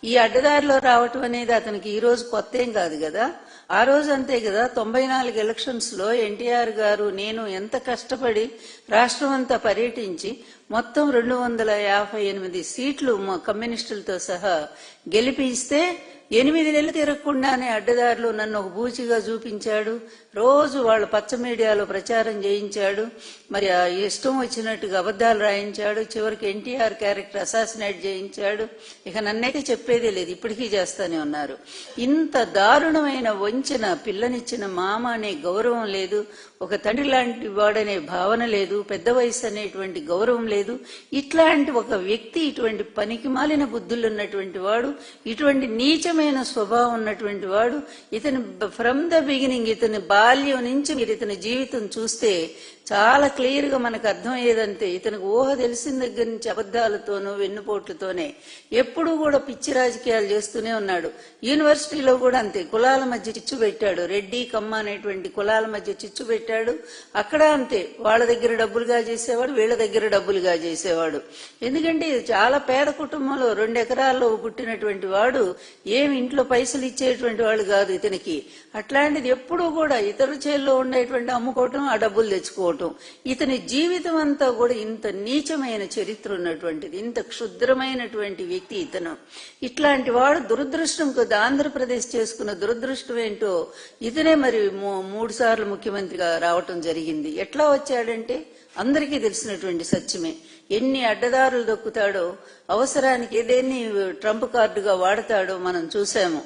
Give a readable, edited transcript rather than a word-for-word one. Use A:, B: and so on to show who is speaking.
A: ఈ అడ్డదారిలో రావటం అనేది అతనికి ఈ రోజు కొత్త ఏం కాదు కదా. ఆ రోజు అంతే కదా, 94 ఎలక్షన్స్ లో ఎన్టీఆర్ గారు నేను ఎంత కష్టపడి రాష్ట్రం అంతా పర్యటించి మొత్తం 258 సీట్లు కమ్యూనిస్టులతో సహా గెలిపిస్తే 8 నెలలు తిరగకుండానే అడ్డదారిలో నన్ను ఒక బూచిగా చూపించాడు. రోజు వాళ్ళ పచ్చ మీడియాలో ప్రచారం చేయించాడు. మరి ఆ ఇష్టం వచ్చినట్టుగా అబద్ధాలు రాయించాడు. చివరికి ఎన్టీఆర్ క్యారెక్టర్ అసాసినేట్ చేయించాడు. ఇక నన్నైతే చెప్పేదే లేదు, ఇప్పటికీ చేస్తానే ఉన్నారు. ఇంత దారుణమైన వంచన, పిల్లనిచ్చిన మామ అనే గౌరవం లేదు, ఒక తండ్రి లాంటి వాడనే భావన లేదు, పెద్ద వయసు అనేటువంటి గౌరవం లేదు. ఇట్లాంటి ఒక వ్యక్తి, ఇటువంటి పనికి మాలిన బుద్ధులున్నటువంటి వాడు, ఇటువంటి నీచమైన స్వభావం ఉన్నటువంటి వాడు, ఇతని ఫ్రమ్ ద బిగినింగ్, ఇతని బాల్యం నుంచి మీరు ఇతని జీవితం చూస్తే చాలా క్లియర్ గా మనకు అర్థమయ్యేదంటే, ఇతనికి ఊహ తెలిసిన దగ్గర నుంచి అబద్ధాలతోనూ వెన్నుపోట్లతోనే ఎప్పుడూ కూడా పిచ్చి రాజకీయాలు చేస్తూనే ఉన్నాడు. యూనివర్సిటీలో కూడా అంతే, కులాల మధ్య చిచ్చు పెట్టాడు. రెడ్డి కమ్మ అనేటువంటి కులాల మధ్య చిచ్చు పెట్టాడు. అక్కడ అంతే, వాళ్ళ దగ్గర డబ్బులుగా చేసేవాడు, వీళ్ళ దగ్గర డబ్బులుగా చేసేవాడు. ఎందుకంటే చాలా పేద కుటుంబంలో 2 ఎకరాల్లో పుట్టినటువంటి వాడు ఏమి ఇంట్లో పైసలు ఇచ్చేటువంటి వాడు కాదు ఇతనికి. అట్లాంటిది ఎప్పుడూ కూడా ఇతరుల చేతిలో ఉండేటువంటి అమ్ముకోవటం, ఆ డబ్బులు తెచ్చుకోవటం. ఇతని జీవితం అంతా కూడా ఇంత నీచమైన చరిత్ర ఉన్నటువంటిది, ఇంత క్షుద్రమైనటువంటి వ్యక్తి ఇతను. ఇట్లాంటి వాడు దురదృష్టం కొద్ది ఆంధ్రప్రదేశ్ చేసుకున్న దురదృష్టం ఏంటో, ఇతనే మరి 3 సార్లు ముఖ్యమంత్రిగా రావటం జరిగింది. ఎట్లా వచ్చాడంటే అందరికీ తెలిసినటువంటి సత్యమే. ఎన్ని అడ్డదారులు దొక్కుతాడో, అవసరానికి ఏదేన్ని ట్రంప్ కార్డుగా వాడతాడో మనం చూసాము.